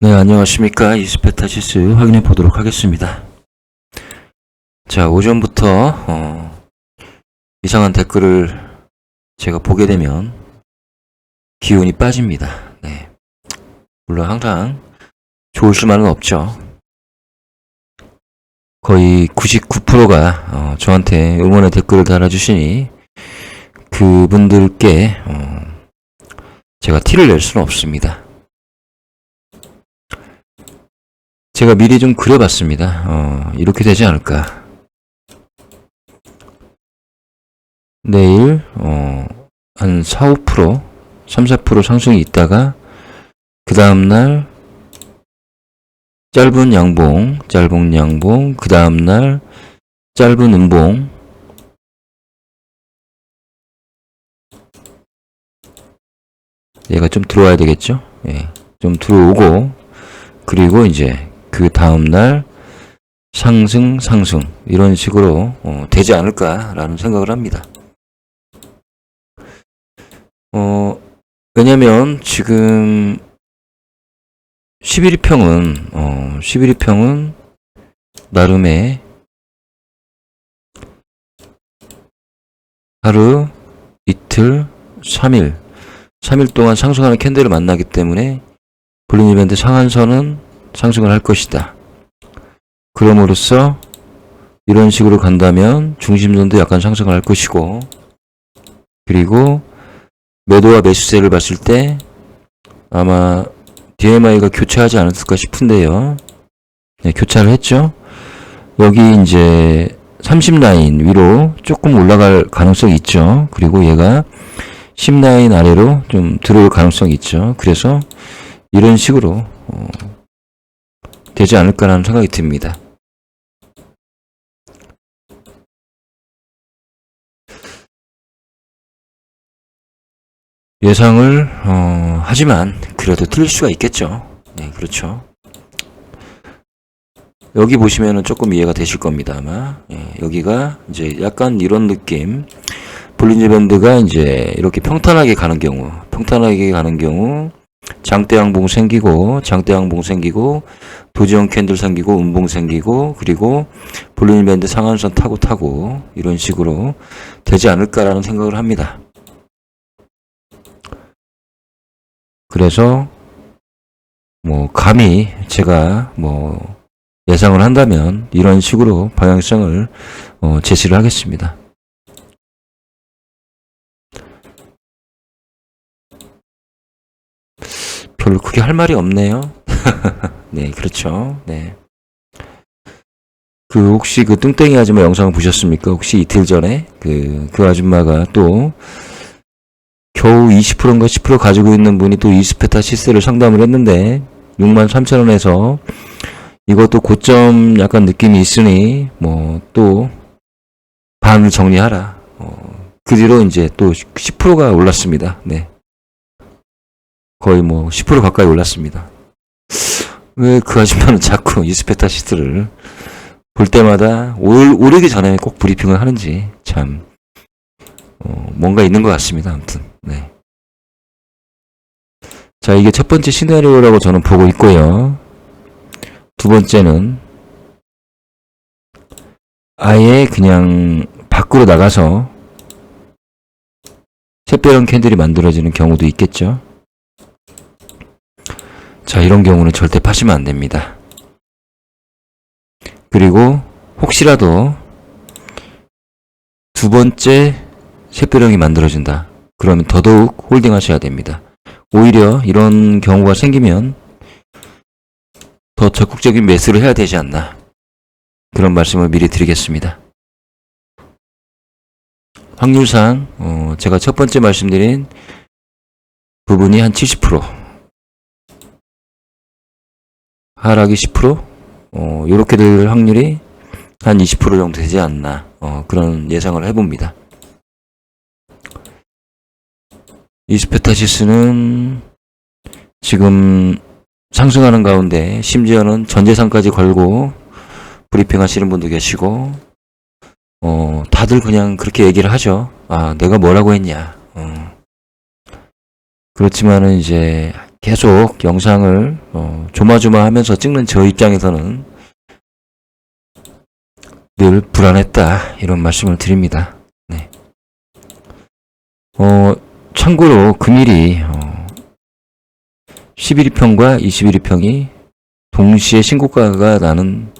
네, 안녕하십니까. 이스페타시스 확인해 보도록 하겠습니다. 자, 오전부터 이상한 댓글을 제가 보게 되면 기운이 빠집니다. 네, 물론 항상 좋을 수만은 없죠. 거의 99%가 저한테 응원의 댓글을 달아주시니 그분들께 제가 티를 낼 수는 없습니다. 제가 미리 좀 그려봤습니다. 이렇게 되지 않을까. 내일 한 4, 5%, 3, 4% 상승이 있다가 그 다음날 짧은 양봉, 그 다음날 짧은 음봉, 얘가 좀 들어와야 되겠죠? 예, 좀 들어오고, 그리고 이제 그 다음날 상승 이런 식으로 되지 않을까라는 생각을 합니다. 왜냐면 지금 11일평은 나름의 하루, 이틀, 3일 동안 상승하는 캔들을 만나기 때문에 볼리니지 밴드 상한선은 상승을 할 것이다. 그럼으로써 이런 식으로 간다면 중심선도 약간 상승을 할 것이고, 그리고 매도와 매수세를 봤을 때 아마 DMI가 교차하지 않았을까 싶은데요. 네, 교차를 했죠. 여기 이제 30라인 위로 조금 올라갈 가능성이 있죠. 그리고 얘가 10라인 아래로 좀 들어올 가능성이 있죠. 그래서 이런 식으로 되지 않을까라는 생각이 듭니다. 예상을 하지만 그래도 틀릴 수가 있겠죠. 네, 그렇죠. 여기 보시면은 조금 이해가 되실 겁니다, 아마. 예, 여기가 이제 약간 이런 느낌. 볼리니지 밴드가 이제 이렇게 평탄하게 가는 경우, 장대 양봉 생기고, 도지형 캔들 생기고, 음봉 생기고, 그리고 볼리니지 밴드 상한선 타고 이런 식으로 되지 않을까라는 생각을 합니다. 그래서 감히 제가 예상을 한다면 이런 식으로 방향성을 제시를 하겠습니다. 별로 크게 할 말이 없네요. 네, 그렇죠. 네. 혹시 뚱땡이 아줌마 영상 보셨습니까? 혹시 이틀 전에 그 아줌마가 또 겨우 20%인가 10% 가지고 있는 분이 또 이스페타시스를 상담을 했는데 63,000원에서 이것도 고점 약간 느낌이 있으니 또 반을 정리하라. 그 뒤로 이제 또 10%가 올랐습니다. 네. 거의 10% 가까이 올랐습니다. 왜 그 아줌마는 자꾸 이스페타시스를 볼 때마다 오르기 전에 꼭 브리핑을 하는지 참 뭔가 있는 것 같습니다. 아무튼 네. 자, 이게 첫 번째 시나리오라고 저는 보고 있고요. 두 번째는 아예 그냥 밖으로 나가서 새별한 캔들이 만들어지는 경우도 있겠죠. 자, 이런 경우는 절대 파시면 안 됩니다. 그리고 혹시라도 두 번째 새별형이 만들어진다. 그러면 더더욱 홀딩 하셔야 됩니다. 오히려 이런 경우가 생기면 더 적극적인 매수를 해야 되지 않나. 그런 말씀을 미리 드리겠습니다. 확률상 제가 첫 번째 말씀드린 부분이 한 70%, 하락이 10%, 요렇게 될 확률이 한 20% 정도 되지 않나. 그런 예상을 해봅니다. 이스페타시스는 지금 상승하는 가운데 심지어는 전재산까지 걸고 브리핑 하시는 분도 계시고 다들 그냥 그렇게 얘기를 하죠. 아, 내가 뭐라고 했냐. 그렇지만은 이제 계속 영상을 조마조마하면서 찍는 저 입장에서는 늘 불안했다 이런 말씀을 드립니다. 네. 참고로 금일이 11위평과 21위평이 동시에 신고가가 나는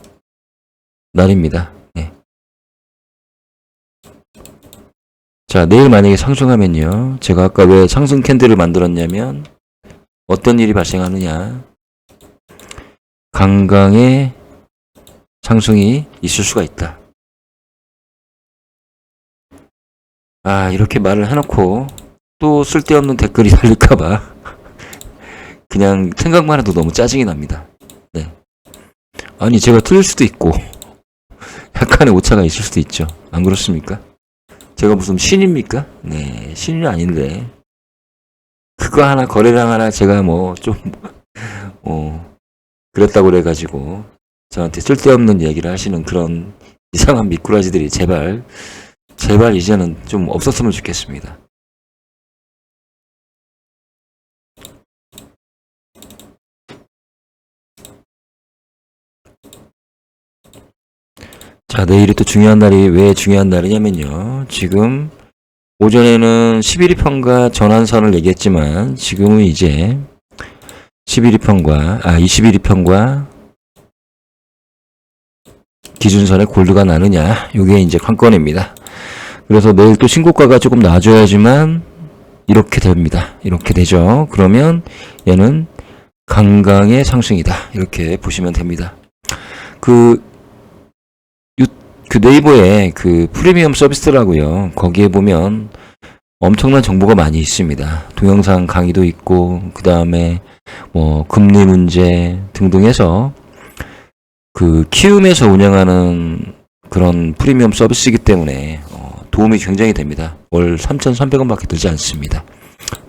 날입니다. 네. 자, 내일 만약에 상승하면요, 제가 아까 왜 상승 캔들을 만들었냐면 어떤 일이 발생하느냐, 강강의 상승이 있을 수가 있다. 아, 이렇게 말을 해놓고 또 쓸데없는 댓글이 달릴까봐 그냥 생각만 해도 너무 짜증이 납니다. 네. 아니, 제가 틀릴 수도 있고 약간의 오차가 있을 수도 있죠. 안 그렇습니까? 제가 무슨 신입니까? 네, 신이 아닌데 그거 하나, 거래량 하나 제가 뭐 좀 그랬다고 그래가지고 저한테 쓸데없는 얘기를 하시는 그런 이상한 미꾸라지들이 제발 이제는 좀 없었으면 좋겠습니다. 자, 내일이 또 중요한 날이 왜 중요한 날이냐면요, 지금 오전에는 11위평과 전환선을 얘기했지만 지금은 이제 21위평과 기준선의 골드가 나느냐, 요게 이제 관건입니다. 그래서 내일 또 신고가가 조금 나아져야지만 이렇게 됩니다. 이렇게 되죠. 그러면 얘는 강강의 상승이다, 이렇게 보시면 됩니다. 그 네이버에 그 프리미엄 서비스라고요. 거기에 보면 엄청난 정보가 많이 있습니다. 동영상 강의도 있고, 그 다음에 뭐 금리 문제 등등 해서 그 키움에서 운영하는 그런 프리미엄 서비스이기 때문에 도움이 굉장히 됩니다. 월 3,300원밖에 들지 않습니다.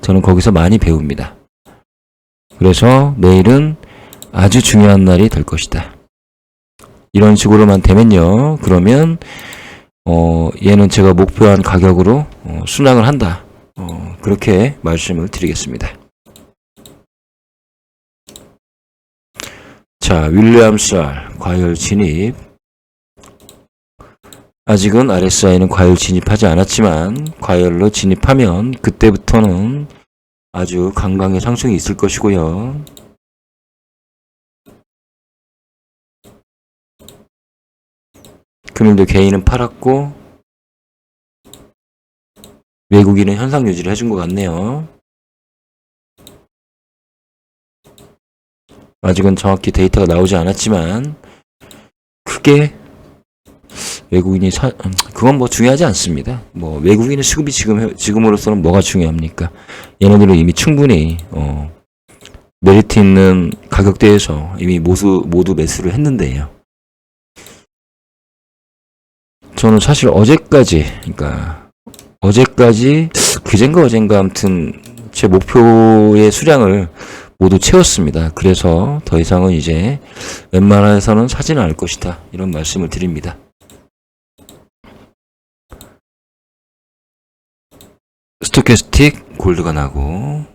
저는 거기서 많이 배웁니다. 그래서 내일은 아주 중요한 날이 될 것이다. 이런 식으로만 되면요, 그러면 얘는 제가 목표한 가격으로 순항을 한다, 그렇게 말씀을 드리겠습니다. 자, 윌리엄스알 과열 진입. 아직은 RSI는 과열 진입하지 않았지만 과열로 진입하면 그때부터는 아주 강강의 상승이 있을 것이고요. 금일도 개인은 팔았고 외국인은 현상 유지를 해준 것 같네요. 아직은 정확히 데이터가 나오지 않았지만 크게 외국인이 그건 뭐 중요하지 않습니다. 뭐 외국인의 수급이 지금으로서는 뭐가 중요합니까? 얘네들은 이미 충분히 메리트 있는 가격대에서 이미 모두 매수를 했는데요. 저는 사실 그젠가 어젠가 아무튼 제 목표의 수량을 모두 채웠습니다. 그래서 더 이상은 이제 웬만해서는 사지는 않을 것이다, 이런 말씀을 드립니다. 스토캐스틱 골드가 나고,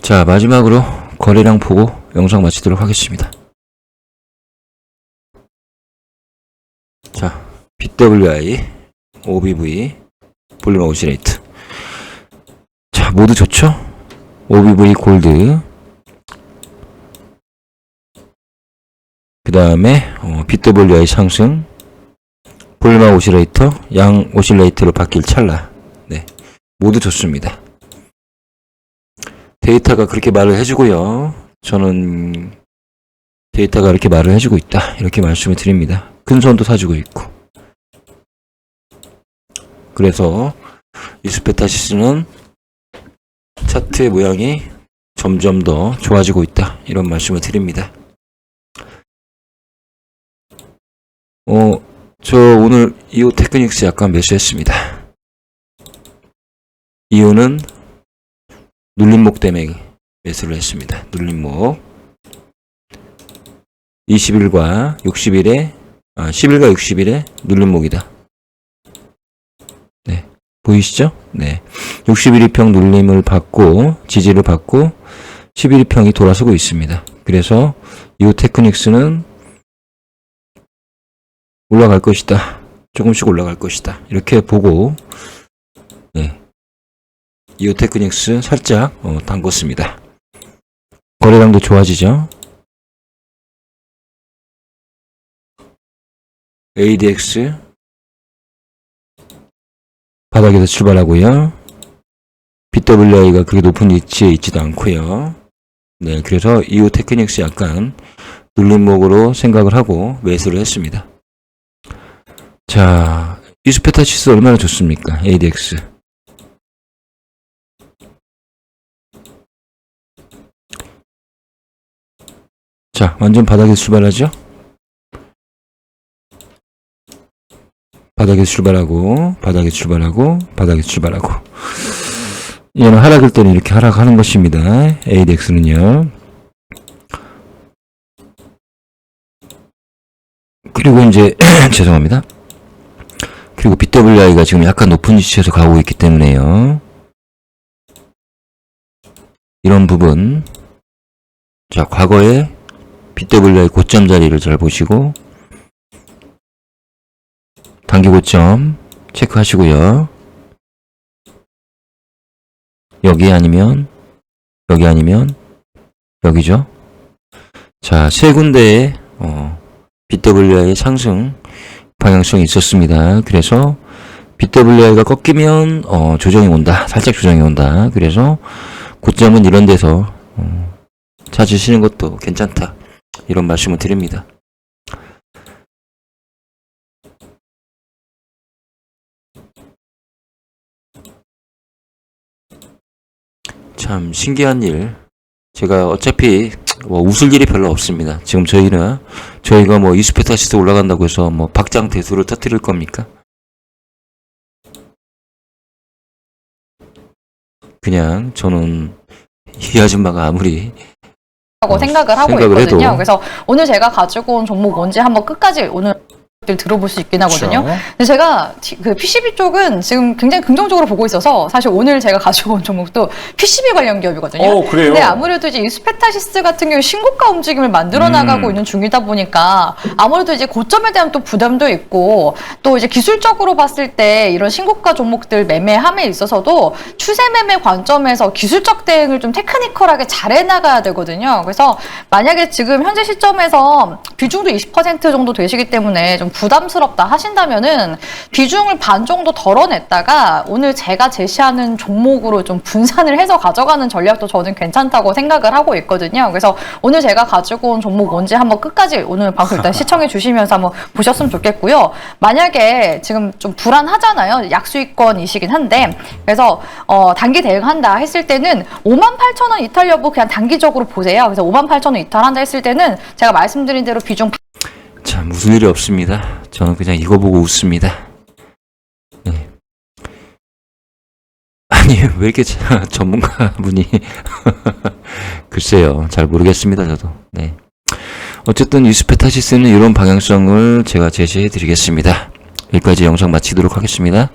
자, 마지막으로 거래량 보고 영상 마치도록 하겠습니다. 자, BWI, OBV, 볼륨 오시레이트. 자, 모두 좋죠? OBV 골드, 그 다음에 BWI 상승, 볼륨 오시레이터, 양 오실레이터로 바뀔 찰나. 네, 모두 좋습니다. 데이터가 그렇게 말을 해주고요. 저는 데이터가 이렇게 말을 해주고 있다, 이렇게 말씀을 드립니다. 큰손도 사주고 있고. 그래서 이스페타시스는 차트의 모양이 점점 더 좋아지고 있다, 이런 말씀을 드립니다. 저 오늘 이오 테크닉스 약간 매수했습니다. 이유는 눌림목 때문에 매수를 했습니다. 눌림목 11과 60일에 눌림목이다. 보이시죠? 네. 61일평 눌림을 받고, 지지를 받고, 11일평이 돌아서고 있습니다. 그래서, 이 테크닉스는 올라갈 것이다. 조금씩 올라갈 것이다. 이렇게 보고, 네. 이 테크닉스 살짝, 담궜습니다. 거래량도 좋아지죠? ADX 바닥에서 출발하고요. BWI가 그게 높은 위치에 있지도 않고요. 네, 그래서 이후 테크닉스 약간 눌림목으로 생각을 하고 매수를 했습니다. 자, 이수페타시스 얼마나 좋습니까? ADX. 자, 완전 바닥에서 출발하죠? 바닥에서 출발하고, 바닥에서 출발하고, 바닥에서 출발하고. 얘는 하락일 때는 이렇게 하락하는 것입니다. ADX는요. 그리고 이제, 죄송합니다. 그리고 BWI가 지금 약간 높은 위치에서 가고 있기 때문에요. 이런 부분. 자, 과거에 BWI 고점 자리를 잘 보시고, 단기 고점 체크하시고요. 여기 아니면 여기죠. 자, 세 군데의 BWI의 상승 방향성이 있었습니다. 그래서 BWI가 꺾이면 조정이 온다. 살짝 조정이 온다. 그래서 고점은 이런 데서 찾으시는 것도 괜찮다. 이런 말씀을 드립니다. 참 신기한 일. 제가 어차피 뭐 웃을 일이 별로 없습니다. 지금 저희가 뭐 이수페타시스 올라간다고 해서 뭐 박장대소를 터뜨릴 겁니까? 그냥 저는 이 아줌마가 아무리 라고 생각을 하고 생각을 있거든요. 해도. 그래서 오늘 제가 가지고 온 종목 뭔지 한번 끝까지 오늘 들어볼 수 있긴 하거든요. 그렇죠. 근데 제가 그 PCB 쪽은 지금 굉장히 긍정적으로 보고 있어서 사실 오늘 제가 가지고 온 종목도 PCB 관련 기업이거든요. 그래요? 근데 아무래도 이제 이수페타시스 같은 경우 신고가 움직임을 만들어 나가고 있는 중이다 보니까 아무래도 이제 고점에 대한 또 부담도 있고 또 이제 기술적으로 봤을 때 이런 신고가 종목들 매매함에 있어서도 추세 매매 관점에서 기술적 대응을 좀 테크니컬하게 잘 해나가야 되거든요. 그래서 만약에 지금 현재 시점에서 비중도 20% 정도 되시기 때문에 좀 부담스럽다 하신다면은 비중을 반 정도 덜어냈다가 오늘 제가 제시하는 종목으로 좀 분산을 해서 가져가는 전략도 저는 괜찮다고 생각을 하고 있거든요. 그래서 오늘 제가 가지고 온 종목 뭔지 한번 끝까지 오늘 방송 일단 시청해 주시면서 한번 보셨으면 좋겠고요. 만약에 지금 좀 불안하잖아요. 약수익권이시긴 한데 그래서 단기 대응한다 했을 때는 58,000원 이탈 여부 그냥 단기적으로 보세요. 그래서 58,000원 이탈한다 했을 때는 제가 말씀드린 대로 비중 참 무슨 일이 없습니다. 저는 그냥 이거 보고 웃습니다. 네. 아니 왜 이렇게 전문가분이 글쎄요 잘 모르겠습니다 저도. 네. 어쨌든 이수페타시스는 이런 방향성을 제가 제시해 드리겠습니다. 여기까지 영상 마치도록 하겠습니다.